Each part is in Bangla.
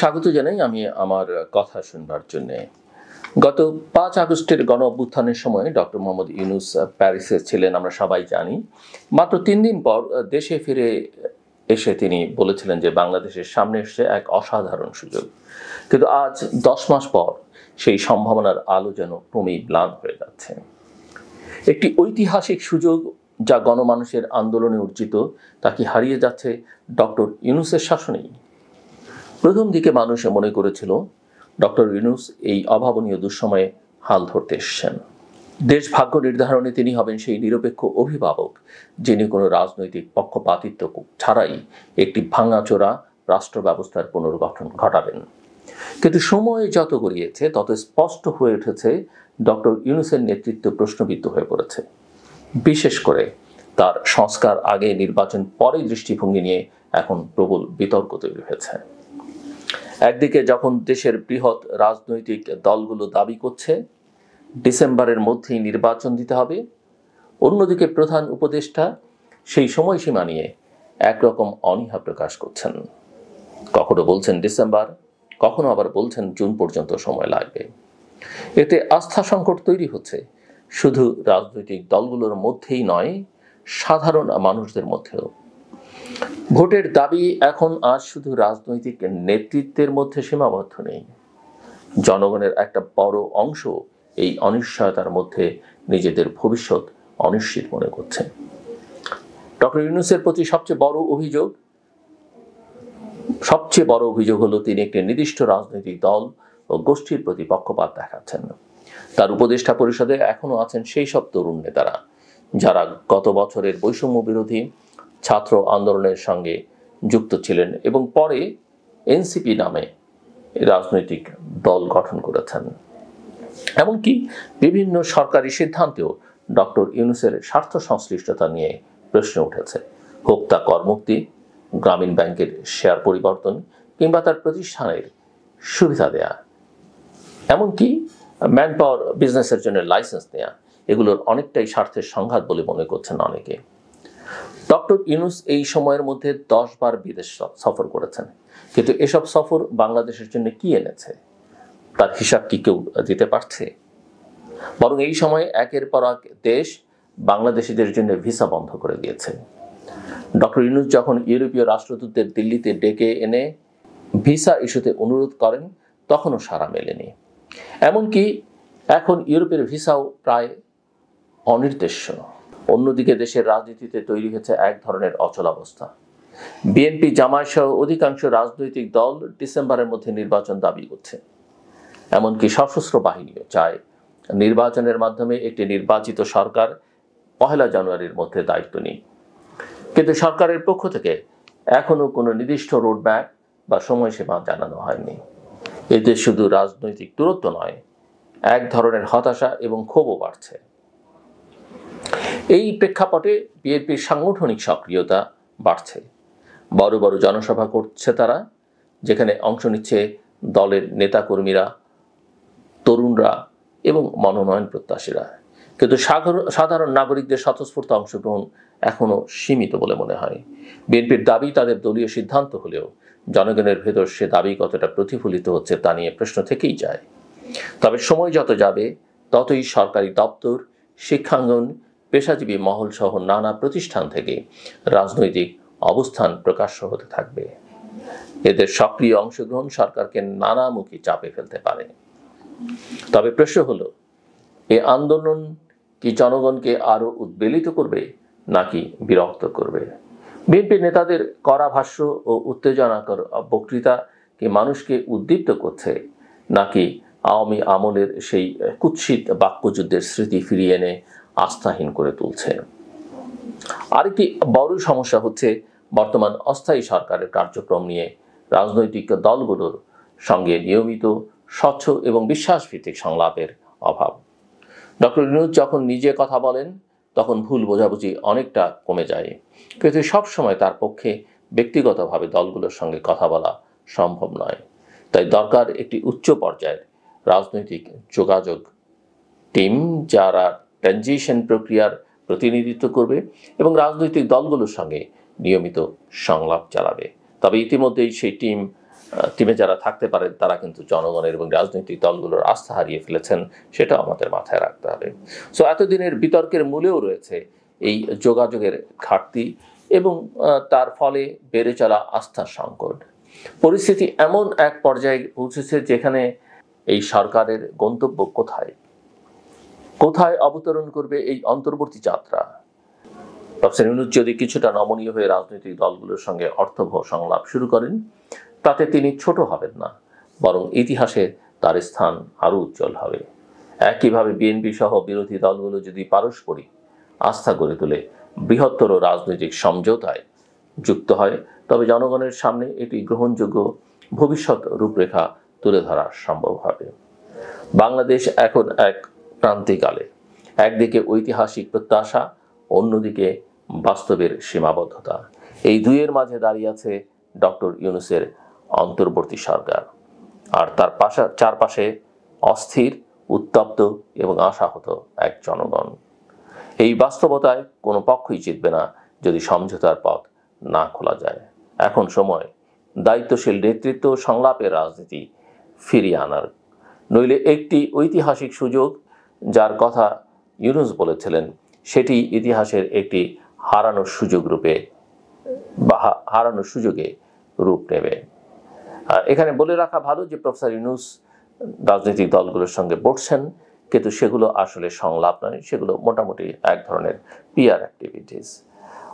স্বাগত জানাই আমি আমার কথা শুনবার জন্য। গত ৫ আগস্টের গণ অভ্যুত্থানের সময় ডক্টর মোহাম্মদ ইউনূস প্যারিসে ছিলেন, আমরা সবাই জানি। মাত্র ৩ দিন পর দেশে ফিরে এসে তিনি বলেছিলেন যে বাংলাদেশের সামনে এসছে এক অসাধারণ সুযোগ। কিন্তু আজ ১০ মাস পর সেই সম্ভাবনার আলো যেন ক্রমেই ম্লান হয়ে যাচ্ছে। একটি ঐতিহাসিক সুযোগ যা গণমানুষের আন্দোলনে অর্জিত, তা কি হারিয়ে যাচ্ছে ডক্টর ইউনূসের শাসনেই? প্রথম দিকে মানুষ মনে করেছিল ডক্টর ইউনূস এই অভাবনীয় দুঃসময়ে হাল ধরতে এসেছেন। দেশ ভাগ্য নির্ধারণে তিনি হবেন সেই নিরপেক্ষ অভিভাবক যিনি কোনো রাজনৈতিক পক্ষপাতিত্ব ছাড়াই একটি ভাঙাচোরা রাষ্ট্র ব্যবস্থার পুনর্গঠন ঘটাবেন। কিন্তু সময় যত গড়িয়েছে তত স্পষ্ট হয়ে উঠেছে ডক্টর ইউনূসের নেতৃত্ব প্রশ্নবিদ্ধ হয়ে পড়েছে। বিশেষ করে তার সংস্কার আগে নির্বাচন পরে দৃষ্টিভঙ্গি নিয়ে এখন প্রবল বিতর্ক তৈরি হয়েছে। একদিকে যখন দেশের বৃহৎ রাজনৈতিক দলগুলো দাবি করছে ডিসেম্বরের মধ্যেই নির্বাচন দিতে হবে, অন্যদিকে প্রধান উপদেষ্টা সেই সময়সীমা নিয়ে একরকম অনীহা প্রকাশ করছেন। কখনো বলছেন ডিসেম্বর, কখনো আবার বলছেন জুন পর্যন্ত সময় লাগবে। এতে আস্থা সংকট তৈরি হচ্ছে শুধু রাজনৈতিক দলগুলোর মধ্যেই নয়, সাধারণ মানুষদের মধ্যেও। ভোটের দাবি এখন আজ শুধু রাজনৈতিক নেতৃত্বের মধ্যে সীমাবদ্ধ নেই। জনগণের একটা বড় অংশ এই অনিশ্চয়তার মধ্যে নিজেদের ভবিষ্যৎ অনিশ্চিত মনে করছে। ডক্টর ইউনূসের প্রতি সবচেয়ে বড় অভিযোগ হলো তিনি একটি নির্দিষ্ট রাজনৈতিক দল ও গোষ্ঠীর প্রতি পক্ষপাত দেখাচ্ছেন। তার উপদেষ্টা পরিষদে এখনো আছেন সেই সব তরুণ নেতারা যারা গত বছরের বৈষম্য বিরোধী ছাত্র আন্দোলনের সঙ্গে যুক্ত ছিলেন এবং পরে এনসিপি নামে রাজনৈতিক দল গঠন করেছেন। এমনকি বিভিন্ন সরকারি সিদ্ধান্তেও ডক্টর ইউনূসের স্বার্থ সংশ্লিষ্টতা নিয়ে প্রশ্ন উঠেছে, হোক তা করমুক্তি, গ্রামীণ ব্যাংকের শেয়ার পরিবর্তন কিংবা তার প্রতিষ্ঠানের সুবিধা দেয়া, এমনকি ম্যান পাওয়ার বিজনেসের জন্য লাইসেন্স নেওয়া, এগুলোর অনেকটাই স্বার্থের সংঘাত বলে মনে করছেন অনেকে। ডক্টর ইউনূস এই সময়ের মধ্যে 10 বার বিদেশ সফর করেছেন, কিন্তু এসব সফর বাংলাদেশের জন্য কি এনেছে তার হিসাব কি কেউ দিতে পারছে? বরং এই সময়ে একের পর এক দেশ বাংলাদেশিদের জন্য ভিসা বন্ধ করে দিয়েছে। ডক্টর ইউনূস যখন ইউরোপীয় রাষ্ট্রদূতদের দিল্লিতে ডেকে এনে ভিসা ইস্যুতে অনুরোধ করেন তখনও সাড়া মেলেনি। এমনকি এখন ইউরোপের ভিসাও প্রায় অনির্দেশ্য। অন্যদিকে দেশের রাজনীতিতে তৈরি হয়েছে এক ধরনের অচলাবস্থা। বিএনপি, জামায়াত সহ অধিকাংশ রাজনৈতিক দল ডিসেম্বরের মধ্যে নির্বাচন দাবি করছে। এমনকি সশস্ত্র বাহিনীও চায় নির্বাচনের মাধ্যমে একটি নির্বাচিত সরকার 1 জানুয়ারির মধ্যে দায়িত্ব নিক। কিন্তু সরকারের পক্ষ থেকে এখনো কোনো নির্দিষ্ট রোডম্যাপ বা সময়সীমা জানানো হয়নি। এতে শুধু রাজনৈতিক দূরত্ব নয়, এক ধরনের হতাশা এবং ক্ষোভও বাড়ছে। এই প্রেক্ষাপটে বিএনপির সাংগঠনিক সক্রিয়তা বাড়ছে। বড় বড় জনসভা করছে তারা, যেখানে অংশ নিচ্ছে দলের নেতাকর্মীরা, তরুণরা এবং মনোনয়ন প্রত্যাশীরা। কিন্তু সাধারণ নাগরিকদের স্বতঃস্ফূর্ত অংশগ্রহণ এখনো সীমিত বলে মনে হয়। বিএনপির দাবি তাদের দলীয় সিদ্ধান্ত হলেও জনগণের ভেতর সে দাবি কতটা প্রতিফলিত হচ্ছে তা নিয়ে প্রশ্ন থেকেই যায়। তবে সময় যত যাবে ততই সরকারি দপ্তর, শিক্ষাঙ্গন, পেশাজীবী মহল সহ নানা প্রতিষ্ঠান থেকে রাজনৈতিক অবস্থান প্রকাশ্য হতে থাকবে। এদের সক্রিয় অংশগ্রহণ সরকারকে নানামুখী চাপে ফেলতে পারে। তবে প্রশ্ন হলো, এই আন্দোলন কি জনগণকে আরো উদ্বেলিত করবে নাকি বিরক্ত করবে? বিএনপি নেতাদের কড়া ভাষ্য ও উত্তেজনাকর বক্তৃতা কি মানুষকে উদ্দীপ্ত করছে নাকি আওয়ামী আমলের সেই কুৎসিত বাক্যযুদ্ধের স্মৃতি ফিরিয়ে এনে আস্থাহীন করে তুলছে? আরেকটি বড় সমস্যা হচ্ছে বর্তমান অস্থায়ী সরকারের কার্যক্রম নিয়ে রাজনৈতিক দলগুলোর সঙ্গে নিয়মিত, স্বচ্ছ এবং বিশ্বাসভিত্তিক সংলাপের অভাব। ডক্টর ইউনূস যখন নিজে কথা বলেন তখন ভুল বোঝাবুঝি অনেকটা কমে যায়, কিন্তু সবসময় তার পক্ষে ব্যক্তিগতভাবে দলগুলোর সঙ্গে কথা বলা সম্ভব নয়। তাই দরকার একটি উচ্চ পর্যায়ের রাজনৈতিক যোগাযোগ টিম যারা ট্রানজিশন প্রক্রিয়ার প্রতিনিধিত্ব করবে এবং রাজনৈতিক দলগুলোর সঙ্গে নিয়মিত সংলাপ চালাবে। তবে ইতিমধ্যেই সেই টিম টিমে যারা থাকতে পারেন তারা কিন্তু জনগণের এবং রাজনৈতিক দলগুলোর আস্থা হারিয়ে ফেলেছেন, সেটাও আমাদের মাথায় রাখতে হবে। সো এতদিনের বিতর্কের মূলেও রয়েছে এই যোগাযোগের ঘাটতি এবং তার ফলে বেড়ে চলা আস্থার সংকট। পরিস্থিতি এমন এক পর্যায়ে পৌঁছেছে যেখানে এই সরকারের গন্তব্য কোথায় কোথায় অবতরণ করবে এই অন্তর্বর্তী যাত্রা। প্রফেসর ইউনূস যদি কিছুটা নমনীয় হয়ে রাজনৈতিক দলগুলোর সঙ্গে অর্থবহ সংলাপ শুরু করেন, তাতে তিনি ছোট হবেন না, বরং ইতিহাসে তার স্থান আরও উজ্জ্বল হবে। একইভাবে বিএনপি সহ বিরোধী দলগুলো যদি পারস্পরিক আস্থা গড়ে তোলে, বৃহত্তর রাজনৈতিক সমঝোতায় যুক্ত হয়, তবে জনগণের সামনে এটি গ্রহণযোগ্য ভবিষ্যৎ রূপরেখা তুলে ধরা সম্ভব হবে। বাংলাদেশ এখন এক ক্রান্তিকালে, একদিকে ঐতিহাসিক প্রত্যাশা, অন্যদিকে বাস্তবের সীমাবদ্ধতা। এই দুইয়ের মাঝে দাঁড়িয়ে আছে ডক্টর ইউনূসের অন্তর্বর্তী সরকার, আর তার চারপাশে অস্থির, উত্তপ্ত এবং আশাহত এক জনগণ। এই বাস্তবতায় কোনো পক্ষই জিতবে না যদি সমঝোতার পথ না খোলা যায়। এখন সময় দায়িত্বশীল নেতৃত্ব, সংলাপের রাজনীতি ফিরিয়ে আনার। নইলে একটি ঐতিহাসিক সুযোগ, যার কথা ইউনূস বলেছিলেন, সেটি ইতিহাসের একটি হারানোর সুযোগ রূপে বা হারানোর সুযোগে রূপ নেবে। এখানে বলে রাখা ভালো যে প্রফেসর ইউনূস রাজনৈতিক দলগুলোর সঙ্গে বসছেন, কিন্তু সেগুলো আসলে সংলাপ নয়, সেগুলো মোটামুটি এক ধরনের পিআর অ্যাক্টিভিটিস।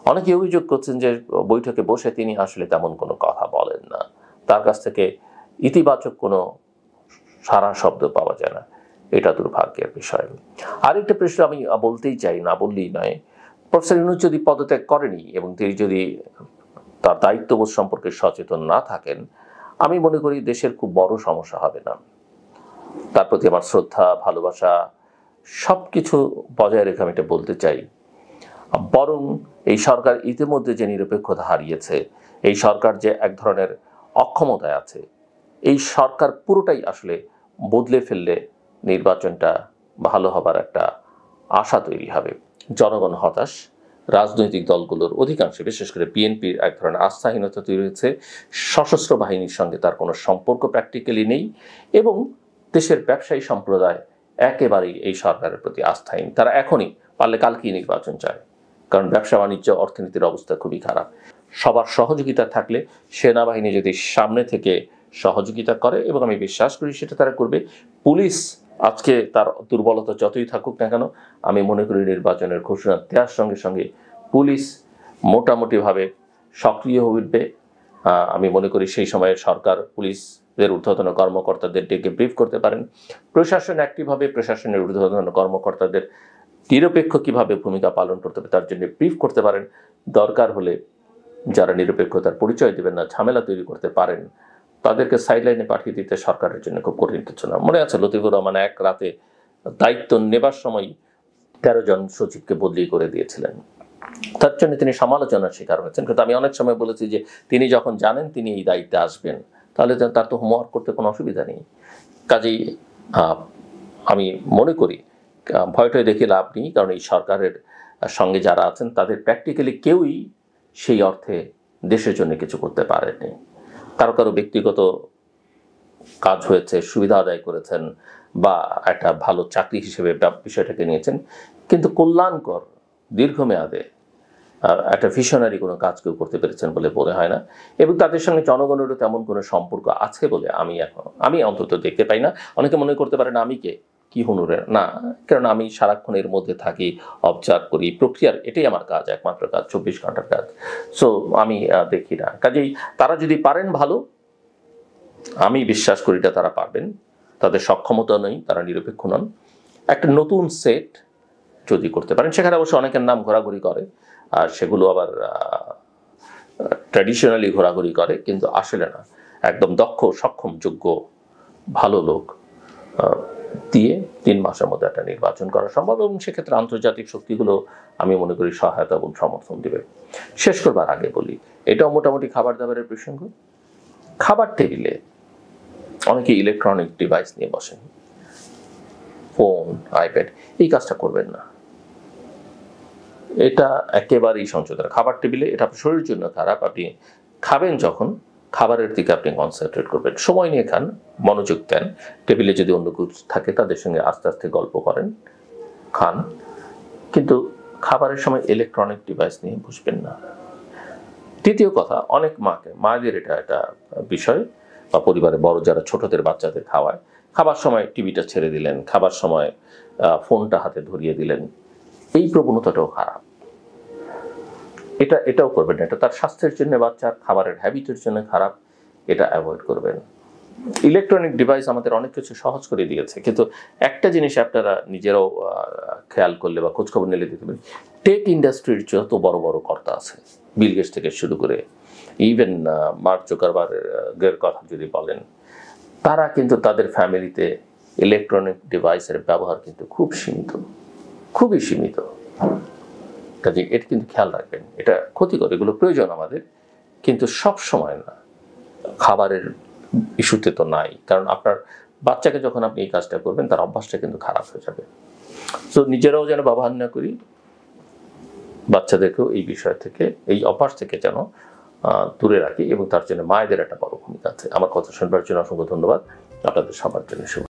অনেকে অভিযোগ করছেন যে বৈঠকে বসে তিনি আসলে তেমন কোনো কথা বলেন না, তার কাছ থেকে ইতিবাচক কোনো সারা শব্দ পাওয়া যায় না। এটা দুর্ভাগ্যের বিষয়। আরেকটা প্রশ্ন আমি বলতেই চাই, না বললেই নয়। প্রফেসর ইউনূস যদি পদত্যাগ করেনি এবং তিনি যদি তার দায়িত্ববোধ সম্পর্কে সচেতন না থাকেন, আমি মনে করি দেশের খুব বড় সমস্যা হবে না। তার প্রতি আমার শ্রদ্ধা, ভালোবাসা সব কিছু বজায় রেখে আমি এটা বলতে চাই, বরং এই সরকার ইতিমধ্যে যে নিরপেক্ষতা হারিয়েছে, এই সরকার যে এক ধরনের অক্ষমতায় আছে, এই সরকার পুরোটাই আসলে বদলে ফেললে নির্বাচনটা ভালো হবার একটা আশা তৈরি হবে। জনগণ হতাশ, রাজনৈতিক দলগুলোর অধিকাংশ, বিশেষ করে বিএনপির এক ধরনের আস্থাহীনতা তৈরি হয়েছে, সশস্ত্র বাহিনীর সঙ্গে তার কোনো সম্পর্ক প্র্যাকটিক্যালি নেই, এবং দেশের ব্যবসায়ী সম্প্রদায় একেবারেই এই সরকারের প্রতি আস্থাহীন। তারা এখনই পারলে কালকেই নির্বাচন চায়, কারণ ব্যবসা বাণিজ্য অর্থনীতির অবস্থা খুবই খারাপ। সবার সহযোগিতা থাকলে, সেনাবাহিনী যদি সামনে থেকে সহযোগিতা করে, এবং আমি বিশ্বাস করি সেটা তারা করবে, পুলিশ আজকে তার দুর্বলতা যতই থাকুক না কেন, আমি মনে করি নির্বাচনের ঘোষণা দেওয়ার সঙ্গে সঙ্গে পুলিশ মোটামুটিভাবে সক্রিয় হয়ে উঠবে। আমি মনে করি সেই সময়ে সরকার পুলিশের ঊর্ধ্বতন কর্মকর্তাদের ডেকে ব্রিফ করতে পারেন, প্রশাসন অ্যাক্টিভভাবে প্রশাসনের ঊর্ধ্বতন কর্মকর্তাদের নিরপেক্ষ কিভাবে ভূমিকা পালন করতে হবে তার জন্য ব্রিফ করতে পারেন। দরকার হলে যারা নিরপেক্ষতার পরিচয় দেবেন না, ঝামেলা তৈরি করতে পারেন, তাদেরকে সাইডলাইনে পাঠিয়ে দিতে সরকারের জন্য খুব কঠিন কিছু না। মনে আছে লতিফুর রহমান এক রাতে দায়িত্ব নেবার সময় 13 জন সচিবকে বদলি করে দিয়েছিলেন। তার জন্য তিনি সমালোচনার শিকার হয়েছেন। কিন্তু আমি অনেক সময় বলেছি যে তিনি যখন জানেন তিনি এই দায়িত্বে আসবেন, তাহলে তার তো হোমওয়ার্ক করতে কোনো অসুবিধা নেই। কাজেই আমি মনে করি ভয়টয় দেখে লাভ নেই, কারণ এই সরকারের সঙ্গে যারা আছেন তাদের প্র্যাকটিক্যালি কেউই সেই অর্থে দেশের জন্য কিছু করতে পারেনি। কারো কারো ব্যক্তিগত কাজ হয়েছে, সুবিধা আদায় করেছেন, বা একটা ভালো চাকরি হিসেবে বিষয়টাকে নিয়েছেন, কিন্তু কল্যাণকর দীর্ঘমেয়াদে একটা ভিশনারি কোনো কাজ কেউ করতে পেরেছেন বলে মনে হয় না। এবং তাদের সঙ্গে জনগণেরও তেমন কোনো সম্পর্ক আছে বলে আমি অন্তত দেখতে পাই না। অনেকে মনে করতে পারেন আমি কি হুনুরের না, কারণ আমি সারাক্ষণ এর মধ্যে থাকি, অবজার্ভ করি, প্রক্রিয়ার এটাই আমার কাজ, একমাত্র কাজ, 24 ঘন্টার কাজ। সো আমি দেখি না। কাজেই তারা যদি পারেন ভালো, আমি বিশ্বাস করি এটা তারা পারবেন, তাদের সক্ষমতা নেই, তারা নিরপেক্ষ নন। একটা নতুন সেট যদি করতে পারেন, সেখানে অবশ্য অনেকের নাম ঘোরাঘুরি করে, আর সেগুলো আবার ট্র্যাডিশনালি ঘোরাঘুরি করে, কিন্তু আসলে না, একদম দক্ষ, সক্ষম, যোগ্য, ভালো লোক দিয়ে 3 মাসের মধ্যে একটা নির্বাচন করা সম্ভব, এবং সেক্ষেত্রে আন্তর্জাতিক শক্তিগুলো আমি মনে করি সহায়তা এবং সমর্থন দেবে। শেষ করবার আগে বলি, এটাও মোটামুটি খাবার দাবারের প্রসঙ্গ। খাবার টেবিলে অনেকে ইলেকট্রনিক ডিভাইস নিয়ে বসেন, ফোন, আইপ্যাড, এই কাজটা করবেন না। এটা একেবারেই সংশোধন। খাবার টেবিলে এটা আপনার শরীরের জন্য খারাপ। আপনি খাবেন যখন, খাবারের দিকে আপনি কনসেন্ট্রেট করবেন, সময় নিয়ে খান, মনোযোগ দেন, টেবিলে যদি অন্য কিছু থাকে তাদের সঙ্গে আস্তে আস্তে গল্প করেন, খান, কিন্তু খাবারের সময় ইলেকট্রনিক ডিভাইস নিয়ে বসবেন না। তৃতীয় কথা, অনেক মায়েদের এটা একটা বিষয়, বা পরিবারে বড় যারা ছোটদের বাচ্চাদের খাওয়ায়, খাবার সময় টিভিটা ছেড়ে দিলেন, খাবার সময় ফোনটা হাতে ধরিয়ে দিলেন, এই প্রবণতাটাও খারাপ। এটাও করবেন না, এটা তার স্বাস্থ্যের জন্য, বাচ্চার খাবারের হ্যাবিটের জন্য খারাপ, এটা অ্যাভয়েড করবেন। ইলেকট্রনিক ডিভাইস আমাদের অনেক কিছু সহজ করে দিয়েছে, কিন্তু একটা জিনিস আপনারা নিজেরাও খেয়াল করলে বা খোঁজখবর নিলে দেখতে পাবেন, টেক ইন্ডাস্ট্রির যত বড় বড় কর্তা আছে, বিল গেটস থেকে শুরু করে ইভেন মার্ক জুকারবার্গের কথা যদি বলেন, তারা কিন্তু তাদের ফ্যামিলিতে ইলেকট্রনিক ডিভাইসের ব্যবহার কিন্তু খুব সীমিত, খুবই সীমিত। কাজে এটা কিন্তু খেয়াল রাখবেন, এটা ক্ষতিকর, এগুলো প্রয়োজন আমাদের, কিন্তু সব সময় না। খাবারের ইস্যুতে তো নাই, কারণ আপনার বাচ্চাকে যখন আপনি এই কাজটা করবেন তার অভ্যাসটা কিন্তু খারাপ হয়ে যাবে। তো নিজেরাও যেন ব্যবহার না করি, বাচ্চাদেরকেও এই বিষয় থেকে, এই অভ্যাস থেকে যেন দূরে রাখি, এবং তার জন্য মায়েদের একটা বড় ভূমিকা আছে। আমার কথা শুনবার জন্য অসংখ্য ধন্যবাদ। আপনাদের সবার জন্য শুভ।